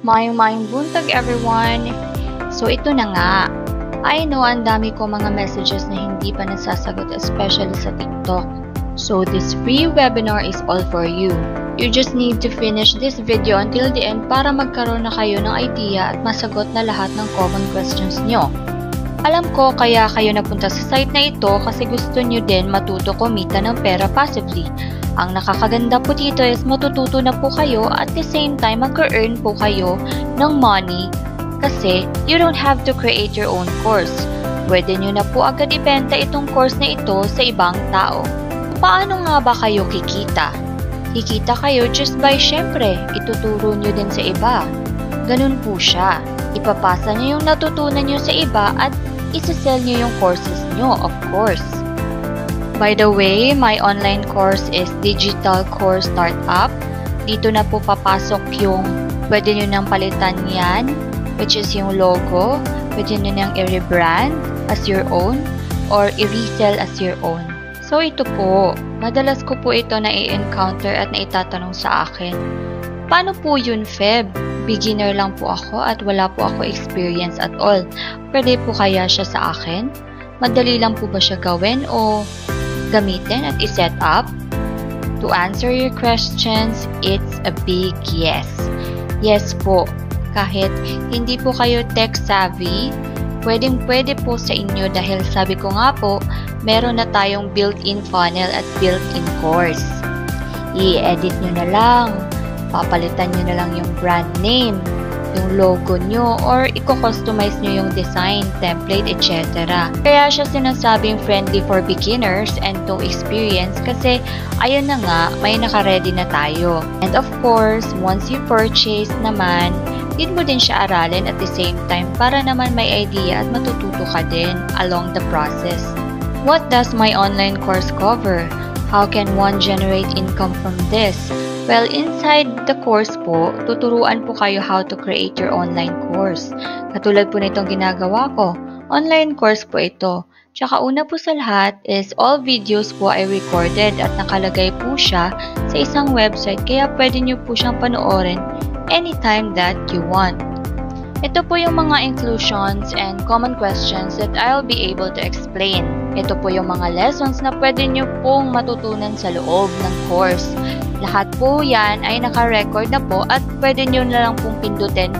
Mayong buntag everyone! So ito na nga. I know ang dami ko mga messages na hindi pa nasasagot, especially sa TikTok. So this free webinar is all for you. You just need to finish this video until the end para magkaroon na kayo ng idea at masagot na lahat ng common questions nyo. Alam ko kaya kayo napunta sa site na ito kasi gusto nyo din matuto kumita ng pera passively. Ang nakakaganda po dito is matututo na po kayo at the same time mag-earn po kayo ng money kasi you don't have to create your own course. Pwede nyo na po agad ibenta itong course na ito sa ibang tao. Paano nga ba kayo kikita? Kikita kayo just by syempre, ituturo nyo din sa iba. Ganun po siya. Ipapasa nyo yung natutunan nyo sa iba at isa-sell nyo yung courses nyo, of course. By the way, my online course is Digital Course Startup. Dito na po papasok yung pwede nyo nang palitan yan, which is yung logo. Pwede nyo nang i-rebrand as your own or i-resell as your own. So ito po, madalas ko po ito na i-encounter at na itatanong sa akin. Paano po yun, Feb? Beginner lang po ako at wala po ako experience at all. Pwede po kaya siya sa akin? Madali lang po ba siya gawin o gamitin at i-set up? To answer your questions, it's a big yes. Yes po. Kahit hindi po kayo tech savvy, pwedeng-pwede po sa inyo dahil sabi ko nga po, meron na tayong built-in funnel at built-in course. I-edit nyo na lang, papalitan nyo na lang yung brand name, yung logo nyo, or i-customize nyo yung design, template, etc. Kaya siya sinasabing friendly for beginners and no experience kasi ayun na nga, may naka-ready na tayo. And of course, once you purchase naman, need mo din siya aralin at the same time para naman may idea at matututo ka din along the process. What does my online course cover? How can one generate income from this? Well, inside the course po, tuturuan po kayo how to create your online course. Katulad po nitong ginagawa ko. Online course po ito. Tsaka una po sa lahat is all videos po ay recorded at nakalagay po siya sa isang website kaya pwede nyo po siyang panoorin anytime that you want. Ito po yung mga inclusions and common questions that I'll be able to explain. Ito po yung mga lessons na pwede nyo pong matutunan sa loob ng course. Lahat po yan ay naka-record na po at pwede nyo na lang pong pindutin.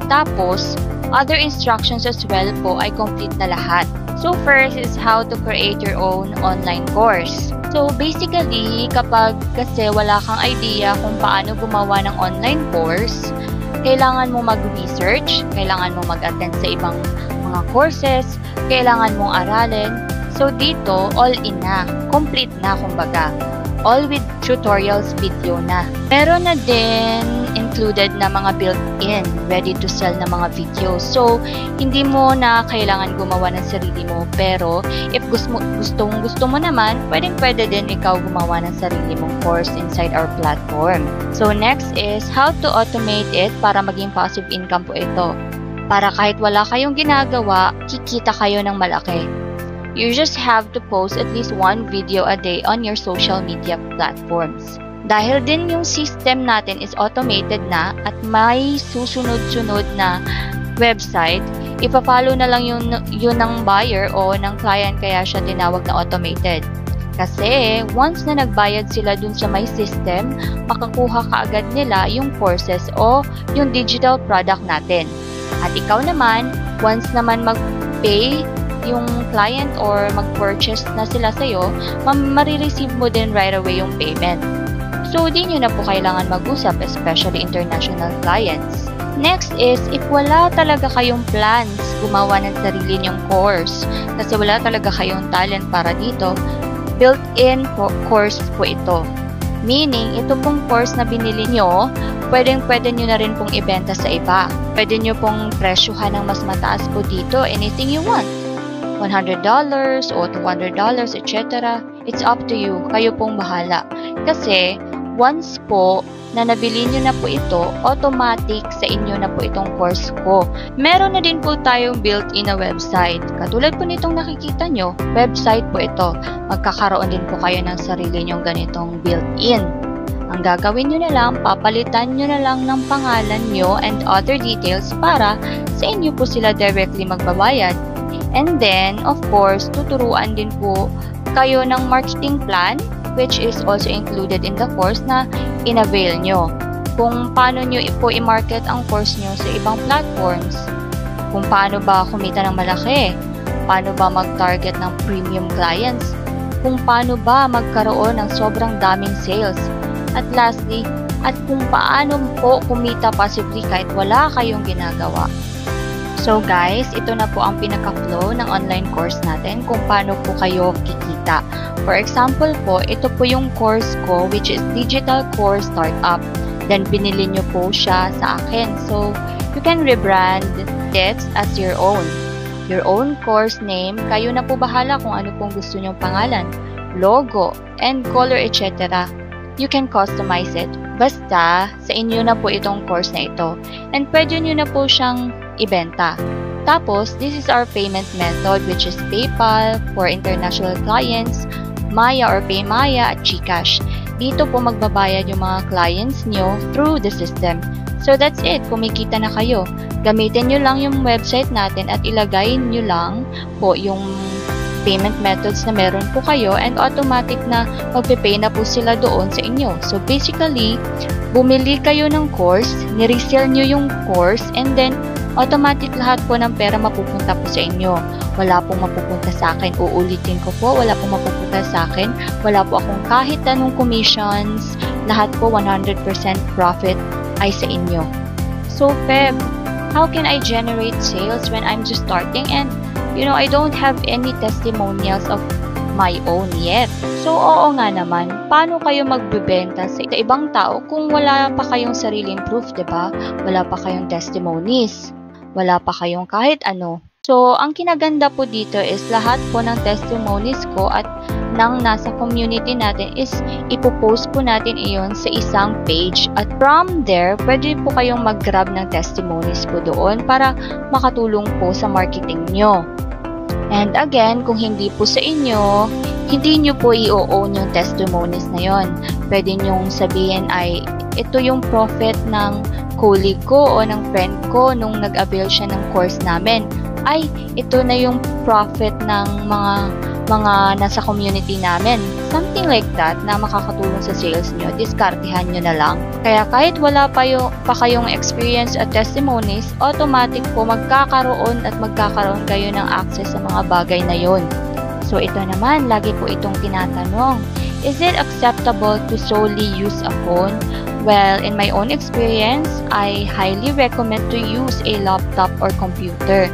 Tapos, other instructions as well po ay complete na lahat. So first is how to create your own online course. So basically, kapag kasi wala kang idea kung paano gumawa ng online course, kailangan mo mag-research, kailangan mo mag-attend sa ibang mga courses, kailangan mong aralin. So dito, all in na, complete na kumbaga. All with tutorials video na. Meron na din included na mga built-in, ready to sell na mga videos. So, hindi mo na kailangan gumawa ng sarili mo. Pero, if gusto mo naman, pwede din ikaw gumawa ng sarili mong course inside our platform. So, next is how to automate it para maging passive income po ito. Para kahit wala kayong ginagawa, kikita kayo ng malaki. You just have to post at least one video a day on your social media platforms. Dahil din yung system natin is automated na at may susunod-sunod na website, ipa-follow na lang yun ng buyer o ng client kaya siya tinawag na automated. Kasi once na nagbayad sila dun sa my system, makakuha kaagad nila yung courses o yung digital product natin. At ikaw naman, once naman mag-pay yung client or mag-purchase na sila sa'yo, marireceive mo din right away yung payment. So, di nyo na po kailangan mag-usap, especially international clients. Next is, if wala talaga kayong plans gumawa ng sarili nyong course, kasi wala talaga kayong talent para dito, built-in course po ito. Meaning, ito pong course na binili nyo, pwede nyo na rin pong ibenta sa iba. Pwede nyo pong presyuhan ng mas mataas po dito, anything you want. $100 o $200, etc. It's up to you. Kayo pong bahala. Kasi, once po na nabili nyo na po ito, automatic sa inyo na po itong course ko. Meron na din po tayong built-in na website. Katulad po nitong nakikita nyo, website po ito. Magkakaroon din po kayo ng sarili nyong ganitong built-in. Ang gagawin nyo na lang, papalitan nyo na lang ng pangalan nyo and other details para sa inyo po sila directly magbabayad. And then, of course, tuturuan din po kayo ng marketing plan which is also included in the course na in-avail nyo. Kung paano nyo po i-market ang course nyo sa ibang platforms. Kung paano ba kumita ng malaki. Paano ba mag-target ng premium clients. Kung paano ba magkaroon ng sobrang daming sales. At lastly, at kung paano po kumita possibly kahit wala kayong ginagawa. So guys, ito na po ang pinaka-flow ng online course natin kung paano po kayo kikita. For example po, ito po yung course ko which is Digital Course Startup. Then binili nyo po siya sa akin. So you can rebrand it as your own. Your own course name, kayo na po bahala kung ano pong gusto nyong pangalan, logo, and color, etc. You can customize it. Basta, sa inyo na po itong course na ito. And pwede nyo na po siyang ibenta. Tapos, this is our payment method which is PayPal for international clients, Maya or PayMaya at GCash. Dito po magbabayad yung mga clients nyo through the system. So that's it, kumikita na kayo. Gamitin nyo lang yung website natin at ilagay nyo lang po yung payment methods na meron po kayo and automatic na magpe-pay na po sila doon sa inyo. So basically, bumili kayo ng course, ni-resell nyo yung course, and then automatic lahat po ng pera mapupunta po sa inyo. Wala pong mapupunta sa akin. Uulitin ko po, wala pong mapupunta sa akin. Wala po akong kahit anong commissions. Lahat po 100% profit ay sa inyo. So Feb, how can I generate sales when I'm just starting and I don't have any testimonials of my own yet? So oo nga naman, paano kayo magbebenta sa ibang tao kung wala pa kayong sariling proof, diba? Wala pa kayong testimonies. Wala pa kayong kahit ano. So, ang kinaganda po dito is lahat po ng testimonies ko at ng nasa community natin is ipopost po natin iyon sa isang page. At from there, pwede po kayong mag-grab ng testimonies po doon para makatulong po sa marketing nyo. And again, kung hindi po sa inyo, hindi nyo po i-own yung testimonies na yon. Pwede nyong sabihin ay, ito yung profit ng colleague ko o ng friend ko nung nag-avail siya ng course namin. Ay, ito na yung profit ng mga nasa community namin. Something like that na makakatulong sa sales nyo. Diskartehan nyo na lang. Kaya kahit wala pa kayong experience at testimonies, automatic po magkakaroon kayo ng access sa mga bagay na yon. So ito naman, lagi po itong tinatanong. Is it acceptable to solely use a phone? Well, in my own experience, I highly recommend to use a laptop or computer.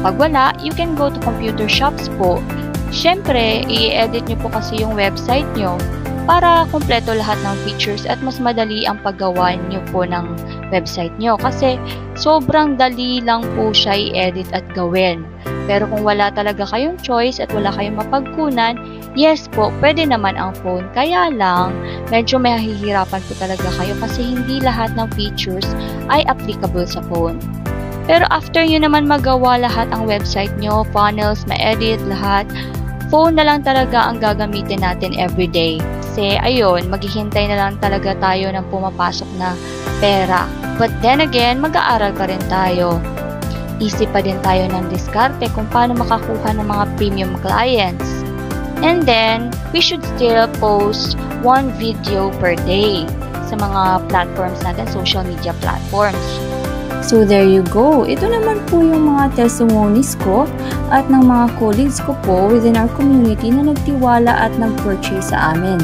Pag wala, you can go to computer shops po. Siyempre, i-edit nyo po kasi yung website nyo para kumpleto lahat ng features at mas madali ang paggawa nyo po ng website nyo kasi sobrang dali lang po siya i-edit at gawin. Pero kung wala talaga kayong choice at wala kayong mapagkunan, yes po, pwede naman ang phone. Kaya lang, medyo mahihirapan po talaga kayo kasi hindi lahat ng features ay applicable sa phone. Pero after nyo naman magawa lahat ang website nyo, funnels, ma-edit, lahat, phone na lang talaga ang gagamitin natin everyday. Kasi ayun, maghihintay na lang talaga tayo ng pumapasok na pera. But then again, mag-aaral pa rin tayo. Isip pa din tayo ng diskarte kung paano makakuha ng mga premium clients. And then, we should still post one video per day sa mga platforms natin, social media platforms. So there you go. Ito naman po yung mga testimonies ko at ng mga colleagues ko po within our community na nagtiwala at nag-purchase sa amin.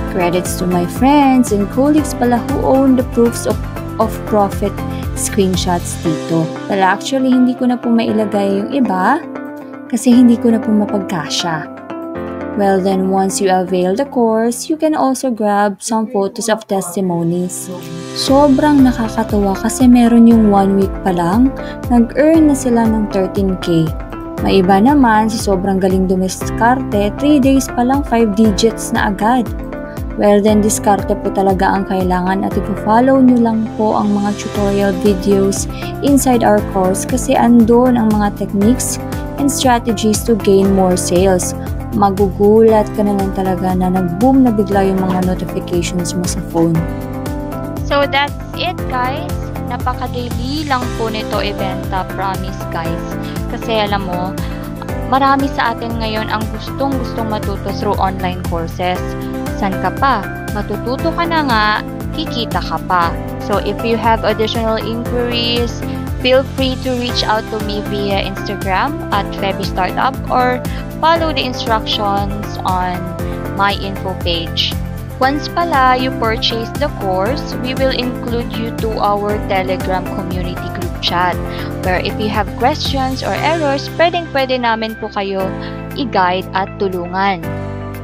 Credits to my friends and colleagues pala who own the proofs of profit screenshots dito. Pero actually, hindi ko na po mailagay yung iba kasi hindi ko na po mapagkasya. Well then, once you avail the course, you can also grab some photos of testimonies. Sobrang nakakatawa kasi meron yung 1 week pa lang, nag-earn na sila ng 13K. May iba naman, si sobrang galing dumiskarte, 3 days pa lang 5 digits na agad. Well then, diskarte po talaga ang kailangan at ipo-follow nyo lang po ang mga tutorial videos inside our course kasi andun ang mga techniques and strategies to gain more sales. magugulat ka na lang talaga na nag-boom na bigla yung mga notifications mo sa phone. So that's it guys. Napakadali lang po nito ibenta, promise guys. Kasi alam mo, marami sa atin ngayon ang gustong matuto through online courses. San ka pa? Matututo ka na nga, kikita ka pa. So if you have additional inquiries, feel free to reach out to me via Instagram at Feby Startup or follow the instructions on my info page. Once pala you purchase the course, we will include you to our Telegram community group chat where if you have questions or errors, pwede namin po kayo i-guide at tulungan.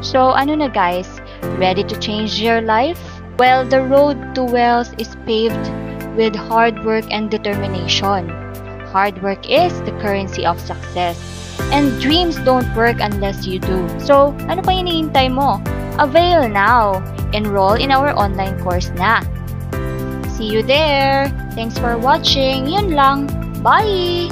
So ano na guys, ready to change your life? Well, the road to wealth is paved with hard work and determination. Hard work is the currency of success. And dreams don't work unless you do. So, ano pa hinihintay mo? Avail now! Enroll in our online course na. See you there! Thanks for watching! Yun lang! Bye!